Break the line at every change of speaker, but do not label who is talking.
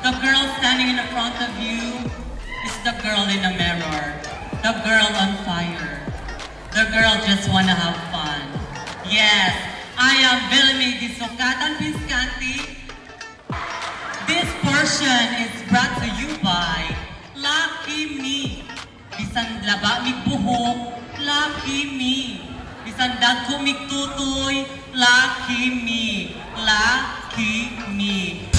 The girl standing in front of you is the girl in the mirror. The girl on fire. The girl just wanna have fun. Yes, I am Vilmi di Sukatan Piscanti. This portion is brought to you by Lucky Me. Bisan laba mig buhok, Lucky Me. Bisan dagko mig tutoy, Lucky Me. Lucky Me.